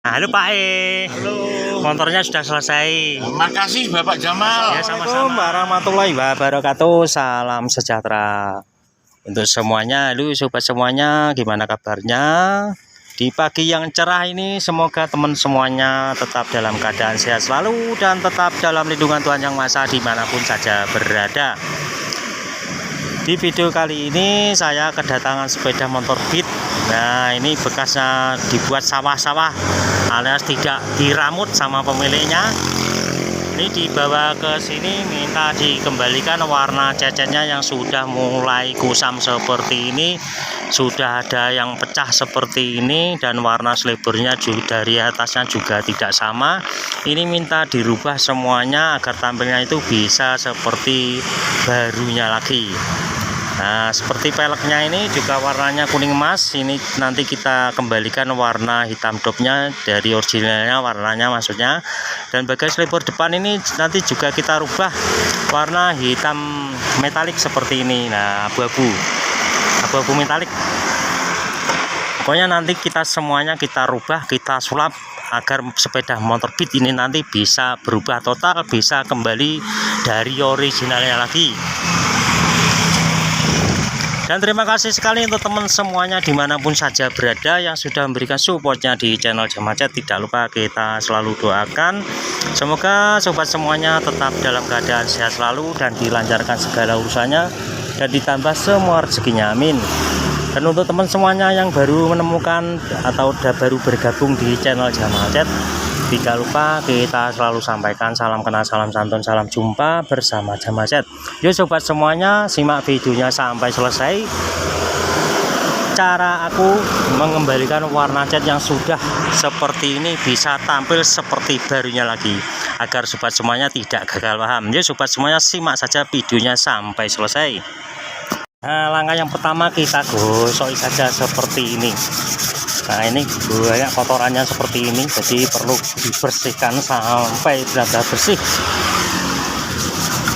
Halo Pak Halo. Motornya sudah selesai. Makasih Bapak Jamal. Ya, sama-sama. Warahmatullahi wabarakatuh. Salam sejahtera untuk semuanya. Halo sobat semuanya, gimana kabarnya? Di pagi yang cerah ini semoga teman semuanya tetap dalam keadaan sehat selalu dan tetap dalam lindungan Tuhan Yang Maha Esa dimanapun saja berada. Di video kali ini saya kedatangan sepeda motor Beat. Nah, ini bekasnya dibuat sawah-sawah alias tidak diramut sama pemiliknya. Ini dibawa ke sini minta dikembalikan warna cecetnya yang sudah mulai kusam seperti ini, sudah ada yang pecah seperti ini, dan warna selebornya juga dari atasnya juga tidak sama. Ini minta dirubah semuanya agar tampilnya itu bisa seperti barunya lagi. Nah, seperti peleknya ini juga warnanya kuning emas. Ini nanti kita kembalikan warna hitam dopnya dari originalnya, warnanya maksudnya. Dan bagian selebor depan ini nanti juga kita rubah warna hitam metalik seperti ini. Nah, abu-abu metalik. Pokoknya nanti kita semuanya kita rubah, kita sulap agar sepeda motor Beat ini nanti bisa berubah total, bisa kembali dari originalnya lagi. Dan terima kasih sekali untuk teman semuanya dimanapun saja berada yang sudah memberikan supportnya di channel Jamacet. Tidak lupa kita selalu doakan semoga sobat semuanya tetap dalam keadaan sehat selalu dan dilancarkan segala urusannya dan ditambah semua rezekinya, amin. Dan untuk teman semuanya yang baru menemukan atau baru bergabung di channel Jamacet, tidak lupa kita selalu sampaikan salam kenal, salam santun, salam jumpa bersama Jamacet. Yuk sobat semuanya, simak videonya sampai selesai. Cara aku mengembalikan warna cat yang sudah seperti ini bisa tampil seperti barunya lagi, agar sobat semuanya tidak gagal paham. Yuk sobat semuanya, simak saja videonya sampai selesai. Nah, langkah yang pertama kita gosok saja seperti ini. Nah, ini banyak kotorannya seperti ini, jadi perlu dibersihkan sampai benar-benar bersih.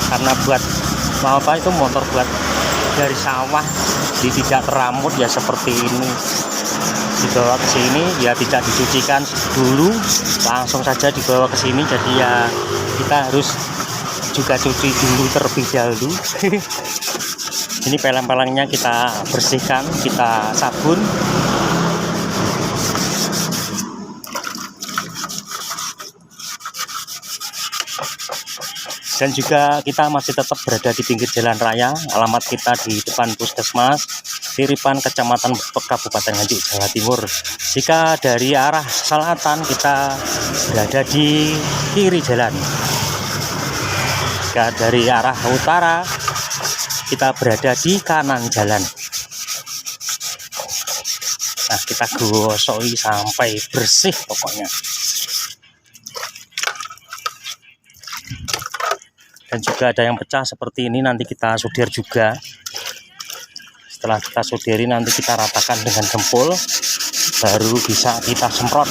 Karena buat mau apa itu motor buat dari sawah, tidak teramut ya seperti ini. Dibawa ke sini ya tidak dicucikan dulu, langsung saja dibawa ke sini. Jadi ya kita harus juga cuci dulu terlebih dahulu. Ini peleng-pelengnya kita bersihkan, kita sabun. Dan juga kita masih tetap berada di pinggir jalan raya. Alamat kita di depan Puskesmas Tiripan, Kecamatan Kabupaten Nganjuk, Jawa Timur. Jika dari arah selatan kita berada di kiri jalan. Jika dari arah utara kita berada di kanan jalan. Nah, kita gosoi sampai bersih pokoknya. Dan juga ada yang pecah seperti ini, nanti kita sudir juga. Setelah kita sudiri nanti kita ratakan dengan jempol, baru bisa kita semprot.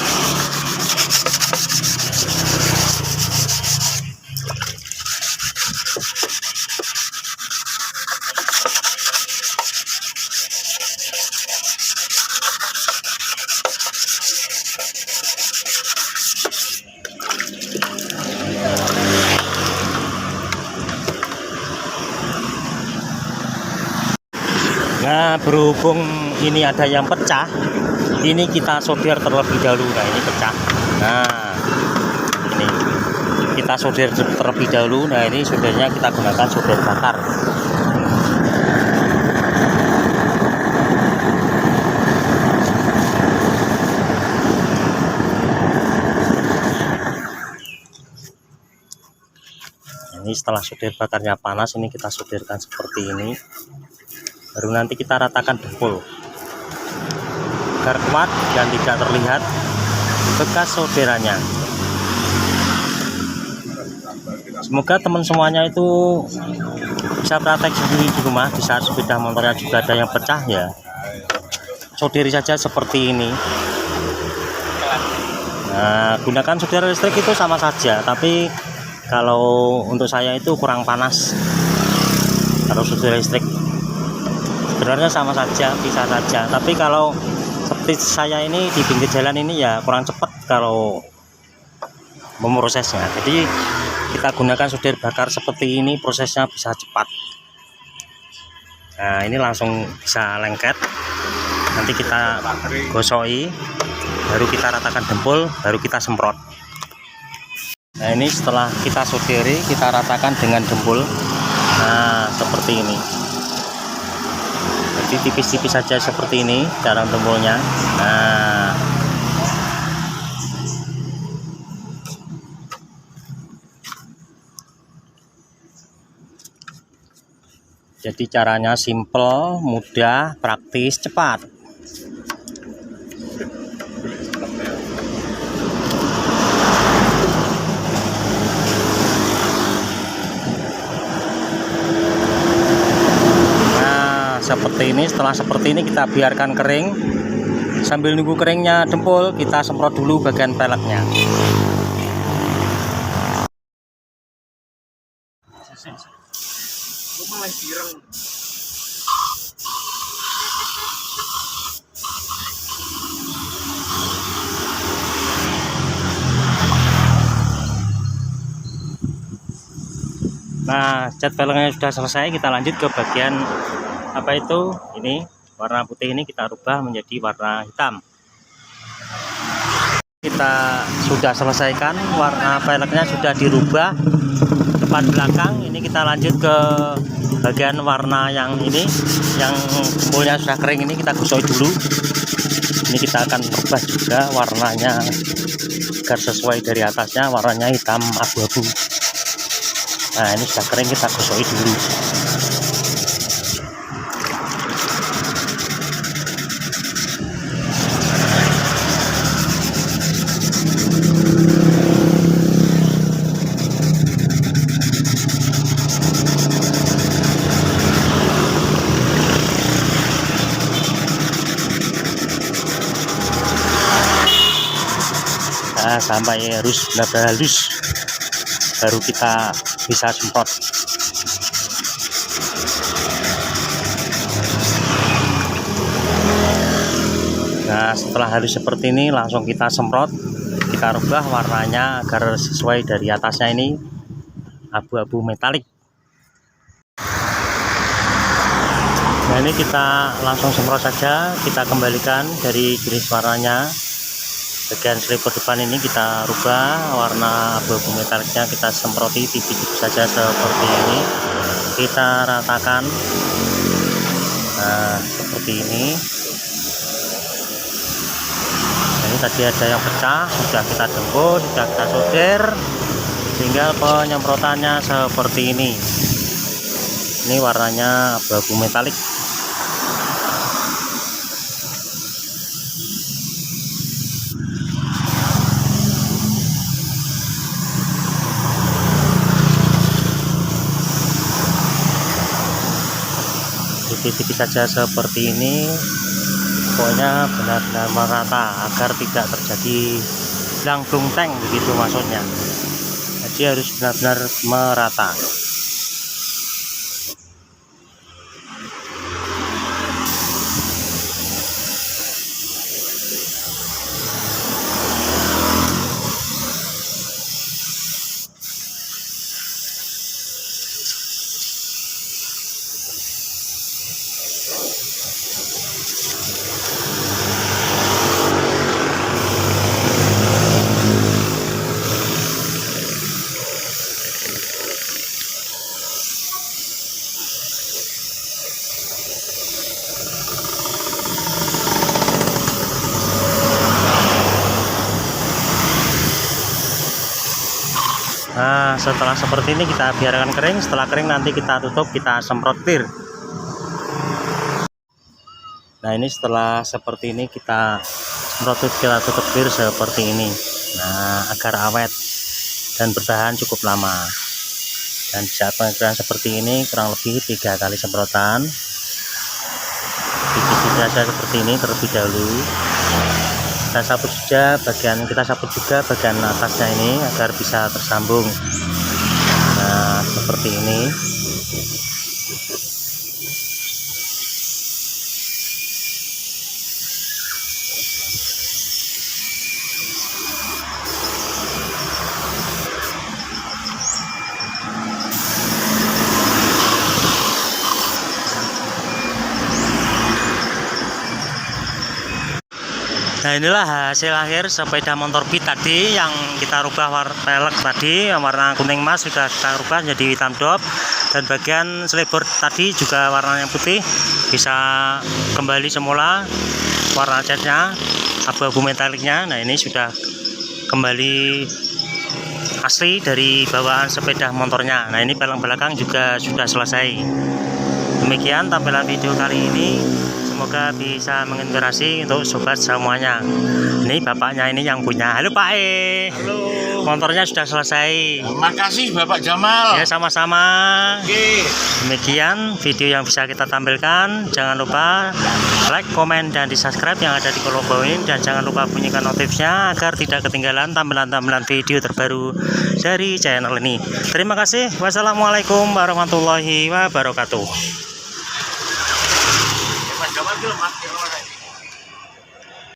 Nah, berhubung ini ada yang pecah, ini kita solder terlebih dahulu. Nah, ini pecah. Nah, ini kita solder terlebih dahulu. Nah, ini soldernya kita gunakan solder bakar. Ini setelah solder bakarnya panas, ini kita solderkan seperti ini. Baru nanti kita ratakan dempul agar kuat dan tidak terlihat bekas solderannya. Semoga teman semuanya itu bisa praktek sendiri di rumah. Di saat sepeda motornya juga ada yang pecah ya, solderi saja seperti ini. Nah, gunakan solder listrik itu sama saja, tapi kalau untuk saya itu kurang panas kalau solder listrik. Sebenarnya sama saja, bisa saja, tapi kalau seperti saya ini di pinggir jalan ini ya kurang cepat. kalau memprosesnya. Jadi kita gunakan sudir bakar seperti ini, prosesnya bisa cepat. Nah, ini langsung bisa lengket. Nanti kita gosoi, baru kita ratakan dempul, baru kita semprot. Nah, ini setelah kita sudiri, kita ratakan dengan dempul. Nah, seperti ini. Jadi tipis-tipis saja seperti ini cara dempulnya. Nah, jadi caranya simple, mudah, praktis, cepat. Seperti ini. Setelah seperti ini kita biarkan kering. Sambil nunggu keringnya dempul, kita semprot dulu bagian peleknya. Nah, cat peleknya sudah selesai, kita lanjut ke bagian apa itu, ini warna putih ini kita rubah menjadi warna hitam. Kita sudah selesaikan, warna peleknya sudah dirubah depan belakang. Ini kita lanjut ke bagian warna yang ini, yang dempulnya sudah kering ini kita gosok dulu. Ini kita akan rubah juga warnanya agar sesuai dari atasnya, warnanya hitam abu-abu. Nah, ini sudah kering, kita gosok dulu. Nah, sampai harus benar-benar halus, baru kita bisa semprot. Nah, setelah halus seperti ini langsung kita semprot, kita rubah warnanya agar sesuai dari atasnya, ini abu-abu metalik. Nah, ini kita langsung semprot saja, kita kembalikan dari jenis warnanya. Bagian sliper depan ini kita rubah warna abu-abu metaliknya, kita semproti tipis-tipis saja seperti ini, kita ratakan. Nah, seperti ini. Nah, ini tadi ada yang pecah, sudah kita dempul, sudah kita solder, tinggal penyemprotannya seperti ini. Ini warnanya abu-abu metalik. Tipis-tipis saja seperti ini, pokoknya benar-benar merata agar tidak terjadi langgung tank, begitu maksudnya. Jadi harus benar-benar merata. Nah, setelah seperti ini kita biarkan kering. Setelah kering nanti kita tutup, kita semprot tir. Nah, ini setelah seperti ini kita semprot, kita tutup tir seperti ini. Nah, agar awet dan bertahan cukup lama. Dan saat pengerjaan seperti ini kurang lebih 3 kali semprotan. Tipis-tipis saja seperti ini terlebih dahulu. Kita sapu juga bagian atasnya ini agar bisa tersambung. Nah, seperti ini. Nah, inilah hasil akhir sepeda motor Beat tadi yang kita rubah pelek tadi, yang warna kuning emas sudah kita rubah jadi hitam dop, dan bagian selebor tadi juga warnanya putih bisa kembali semula warna catnya, abu-abu metaliknya. Nah, ini sudah kembali asli dari bawaan sepeda motornya. Nah, ini pelek belakang juga sudah selesai. Demikian tampilan video kali ini, semoga bisa menginspirasi untuk sobat semuanya. Ini bapaknya ini yang punya. Halo Pak E. Halo. Motornya sudah selesai. Makasih Bapak Jamal. Ya, sama-sama. Oke. Demikian video yang bisa kita tampilkan. Jangan lupa like, komen, dan di subscribe yang ada di kolom bawah ini, dan jangan lupa bunyikan notifnya agar tidak ketinggalan tampilan-tampilan video terbaru dari channel ini. Terima kasih. Wassalamualaikum warahmatullahi wabarakatuh. Bapak Jamal belum mati orang.